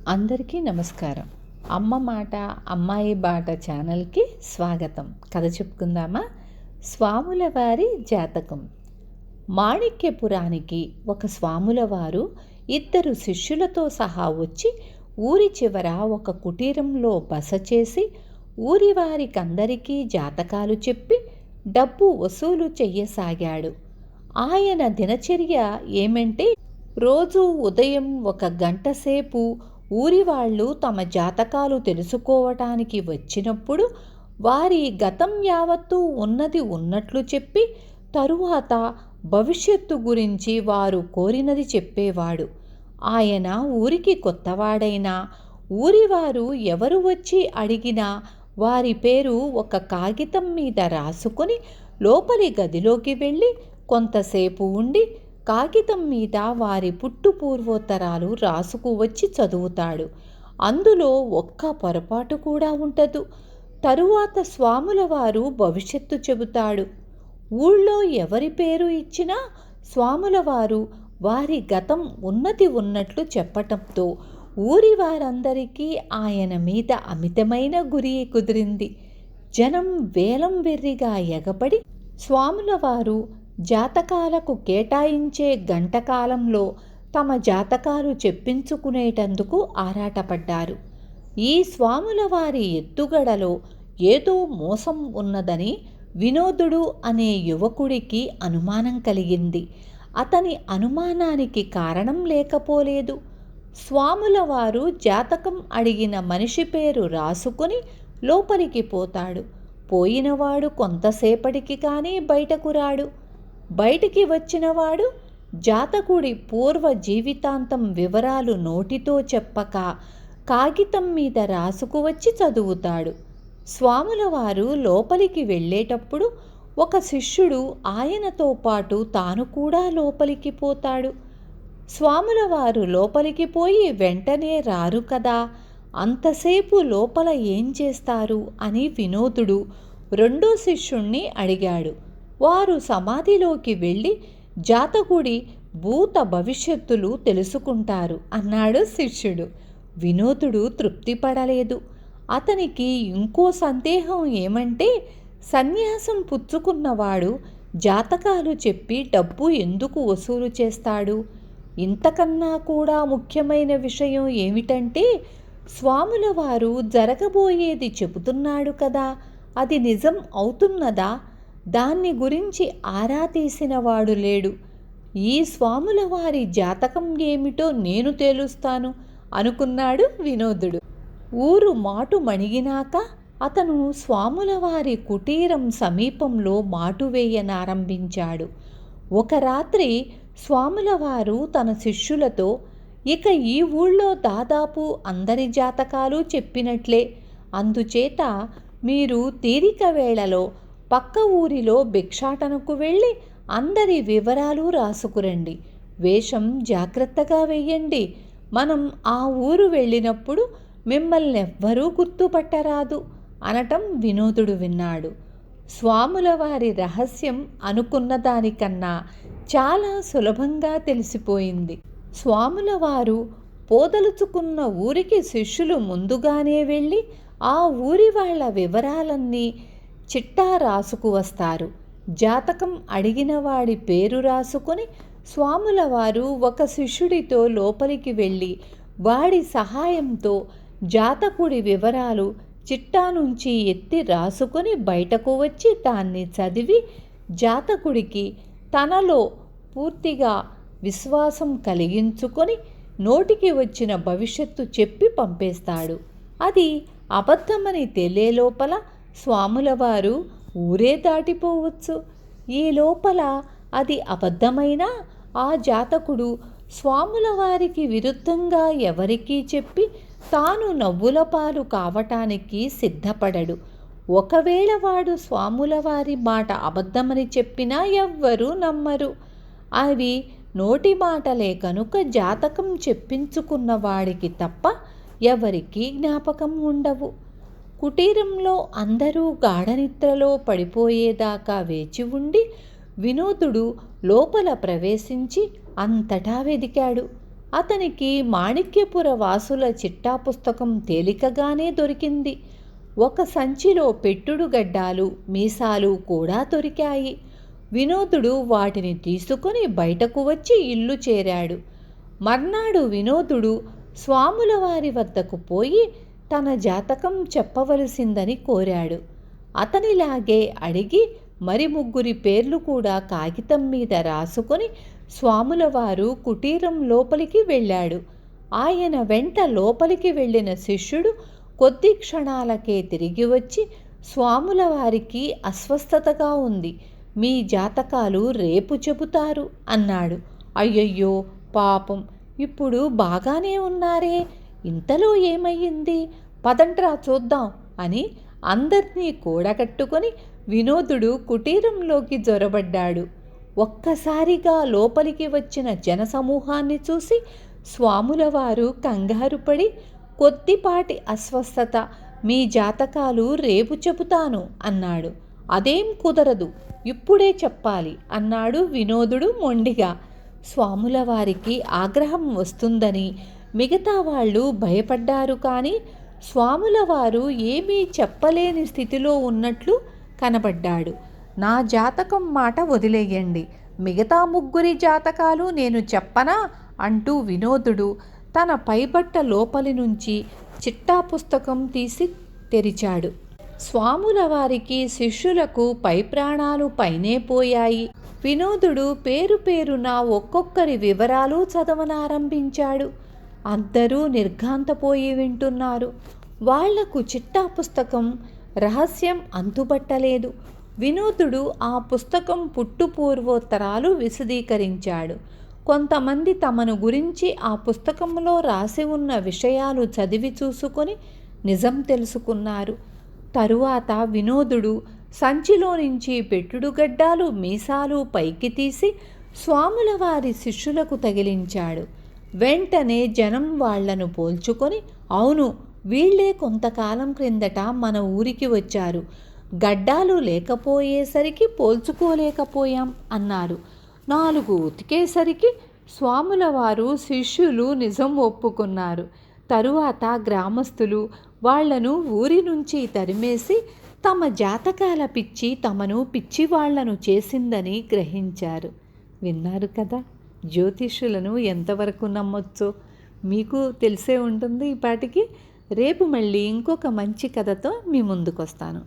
అందరికీ నమస్కారం. అమ్మ మాట అమ్మాయి బాట ఛానల్కి స్వాగతం. కథ చెప్పుకుందామా? స్వాముల వారి జాతకం. మాణిక్యపురానికి ఒక స్వాముల వారు ఇద్దరు శిష్యులతో సహా వచ్చి ఊరి చివర ఒక కుటీరంలో బస చేసి ఊరి వారికందరికీ జాతకాలు చెప్పి డబ్బు వసూలు చెయ్యసాగాడు. ఆయన దినచర్య ఏమంటే, రోజు ఉదయం 1 గంట సేపు ఊరి వాళ్ళు తమ జాతకాలు తెలుసుకోవటానికి వచ్చినప్పుడు వారి గతం యావత్తూ ఉన్నది ఉన్నట్లు చెప్పి తరువాత భవిష్యత్తు గురించి వారు కోరినది చెప్పేవాడు. ఆయన ఊరికి కొత్తవాడైనా ఊరివారు ఎవరు వచ్చి అడిగినా వారి పేరు ఒక కాగితం మీద రాసుకొని లోపలి గదిలోకి వెళ్ళి కొంతసేపు ఉండి కాగితం మీద వారి పుట్టు పూర్వోత్తరాలు రాసుకు వచ్చి చదువుతాడు. అందులో ఒక్క పొరపాటు కూడా ఉండదు. తరువాత స్వాముల వారు భవిష్యత్తు చెబుతాడు. ఊళ్ళో ఎవరి పేరు ఇచ్చినా స్వాముల వారు వారి గతం ఉన్నది ఉన్నట్లు చెప్పటంతో ఊరి వారందరికీ ఆయన మీద అమితమైన గురి కుదిరింది. జనం వేలం వెర్రిగా ఎగబడి స్వాముల వారు జాతకాలకు కేటాయించే గంటకాలంలో తమ జాతకాలు చెప్పించుకునేటందుకు ఆరాటపడ్డారు. ఈ స్వాముల వారి ఎత్తుగడలో ఏదో మోసం ఉన్నదని వినోదుడు అనే యువకుడికి అనుమానం కలిగింది. అతని అనుమానానికి కారణం లేకపోలేదు. స్వాముల వారు జాతకం అడిగిన మనిషి పేరు రాసుకుని లోపలికి పోతాడు. పోయినవాడు కొంతసేపటికి కానీ బయటకు రాడు. బయటికి వచ్చినవాడు జాతకుడి పూర్వ జీవితాంతం వివరాలు నోటితో చెప్పక కాగితం మీద రాసుకువచ్చి చదువుతాడు. స్వాముల వారు లోపలికి వెళ్ళేటప్పుడు ఒక శిష్యుడు ఆయనతో పాటు తాను కూడా లోపలికి పోతాడు. స్వాముల వారు లోపలికి పోయి వెంటనే రారు కదా, అంతసేపు లోపల ఏం చేస్తారు అని వినోదుడు రెండో శిష్యుణ్ణి అడిగాడు. వారు సమాధిలోకి వెళ్ళి జాతకుడి భూత భవిష్యత్తులు తెలుసుకుంటారు అన్నాడు శిష్యుడు. వినోదుడు తృప్తి పడలేదు. అతనికి ఇంకో సందేహం ఏమంటే, సన్యాసం పుచ్చుకున్నవాడు జాతకాలు చెప్పి డబ్బు ఎందుకు వసూలు చేస్తాడు? ఇంతకన్నా కూడా ముఖ్యమైన విషయం ఏమిటంటే, స్వాముల వారు జరగబోయేది చెబుతున్నాడు కదా, అది నిజం అవుతున్నదా? దాన్ని గురించి ఆరా తీసినవాడు లేడు. ఈ స్వాముల వారి జాతకం ఏమిటో నేను తేలుస్తాను అనుకున్నాడు వినోదుడు. ఊరు మాటు మణిగినాక అతను స్వాముల వారి కుటీరం సమీపంలో మాటు వేయనారంభించాడు. ఒక రాత్రి స్వాముల వారు తన శిష్యులతో, ఇక ఈ ఊళ్ళో దాదాపు అందరి జాతకాలు చెప్పినట్లే, అందుచేత మీరు తీరిక వేళలో పక్క ఊరిలో భిక్షాటనకు వెళ్ళి అందరి వివరాలు రాసుకురండి. వేషం జాగ్రత్తగా వెయ్యండి. మనం ఆ ఊరు వెళ్ళినప్పుడు మిమ్మల్నెవ్వరూ గుర్తుపట్టరాదు అనటం వినోదుడు విన్నాడు. స్వాముల వారి రహస్యం అనుకున్న దానికన్నా చాలా సులభంగా తెలిసిపోయింది. స్వాముల వారు పోదలుచుకున్న ఊరికి శిష్యులు ముందుగానే వెళ్ళి ఆ ఊరి వాళ్ళ వివరాలన్నీ చిట్టా రాసుకు వస్తారు. జాతకం అడిగిన వాడి పేరు రాసుకొని స్వాముల వారు ఒక శిష్యుడితో లోపలికి వెళ్ళి వాడి సహాయంతో జాతకుడి వివరాలు చిట్టా నుంచి ఎత్తి రాసుకొని బయటకు వచ్చి దాన్ని చదివి జాతకుడికి తనలో పూర్తిగా విశ్వాసం కలిగించుకొని నోటికి వచ్చిన భవిష్యత్తు చెప్పి పంపేస్తాడు. అది అబద్ధమని తెలియ లోపల స్వాముల వారు ఊరే దాటిపోవచ్చు. ఈ లోపల అది అబద్ధమైనా ఆ జాతకుడు స్వాముల వారికి విరుద్ధంగా ఎవరికీ చెప్పి తాను నవ్వుల పాలు కావటానికి సిద్ధపడడు. ఒకవేళ వాడు స్వాముల వారి మాట అబద్ధమని చెప్పినా ఎవ్వరూ నమ్మరు. అవి నోటి మాటలే కనుక జాతకం చెప్పించుకున్న వాడికి తప్ప ఎవరికీ జ్ఞాపకం ఉండవు. కుటీరంలో అందరూ గాఢనిద్రలో పడిపోయేదాకా వేచి ఉండి వినోదుడు లోపల ప్రవేశించి అంతటా వెదికాడు. అతనికి మాణిక్యపుర వాసుల చిట్టా పుస్తకం తేలికగానే దొరికింది. ఒక సంచిలో పెట్టుడు గడ్డాలు, మీసాలు కూడా దొరికాయి. వినోదుడు వాటిని తీసుకొని బయటకు వచ్చి ఇల్లు చేరాడు. మర్నాడు వినోదుడు స్వాముల వారి వద్దకు పోయి తన జాతకం చెప్పవలసిందని కోరాడు. అతనిలాగే అడిగి మరి 3 పేర్లు కూడా కాగితం మీద రాసుకొని స్వాముల వారు కుటీరం లోపలికి వెళ్ళాడు. ఆయన వెంట లోపలికి వెళ్ళిన శిష్యుడు కొద్ది క్షణాలకే తిరిగి వచ్చి, స్వాముల వారికి అస్వస్థతగా ఉంది, మీ జాతకాలు రేపు చెబుతారు అన్నాడు. అయ్యయ్యో పాపం, ఇప్పుడు బాగానే ఉన్నారే, ఇంతలో ఏమయ్యింది, పదండ్రా చూద్దాం అని అందర్నీ కూడగట్టుకొని వినోదుడు కుటీరంలోకి జొరబడ్డాడు. ఒక్కసారిగా లోపలికి వచ్చిన జనసమూహాన్ని చూసి స్వాముల వారు కంగారుపడి, కొద్దిపాటి అస్వస్థత, మీ జాతకాలు రేపు చెబుతాను అన్నాడు. అదేం కుదరదు, ఇప్పుడే చెప్పాలి అన్నాడు వినోదుడు మొండిగా. స్వాముల వారికి ఆగ్రహం వస్తుందని మిగతా వాళ్ళు భయపడ్డారు. కానీ స్వాముల వారు ఏమీ చెప్పలేని స్థితిలో ఉన్నట్లు కనబడ్డాడు. నా జాతకం మాట వదిలేయండి, మిగతా 3 జాతకాలు నేను చెప్పనా అంటూ వినోదుడు తన పైబట్ట లోపలి నుంచి చిట్టా పుస్తకం తీసి తెరిచాడు. స్వాముల వారికి శిష్యులకు పై ప్రాణాలు పైనే పోయాయి. వినోదుడు పేరు పేరున ఒక్కొక్కరి వివరాలు చదవనారంభించాడు. అందరూ నిర్ఘాంతపోయి వింటున్నారు. వాళ్లకు చిట్టా పుస్తకం రహస్యం అంతుబట్టలేదు. వినోదుడు ఆ పుస్తకం పుట్టుపూర్వోత్తరాలు విశదీకరించాడు. కొంతమంది తమను గురించి ఆ పుస్తకంలో రాసి ఉన్న విషయాలు చదివి చూసుకొని నిజం తెలుసుకున్నారు. తరువాత వినోదుడు సంచిలో నుంచి పెట్టుడుగడ్డాలు, మీసాలు పైకి తీసి స్వాముల వారి శిష్యులకు తగిలించాడు. వెంటనే జనం వాళ్లను పోల్చుకొని, అవును, వీళ్లే కొంతకాలం క్రిందట మన ఊరికి వచ్చారు, గడ్డాలు లేకపోయేసరికి పోల్చుకోలేకపోయాం అన్నారు. 4 ఉతికేసరికి స్వాముల వారు శిష్యులు నిజం ఒప్పుకున్నారు. తరువాత గ్రామస్తులు వాళ్లను ఊరి నుంచి తరిమేసి తమ జాతకాల పిచ్చి తమను పిచ్చివాళ్లను చేసిందని గ్రహించారు. విన్నారు కదా, జ్యోతిష్యులను ఎంతవరకు నమ్మొచ్చో మీకు తెలిసే ఉంటుంది. ఈ పాటికి రేపు మళ్ళీ ఇంకొక మంచి కథతో మీ ముందుకు వస్తాను.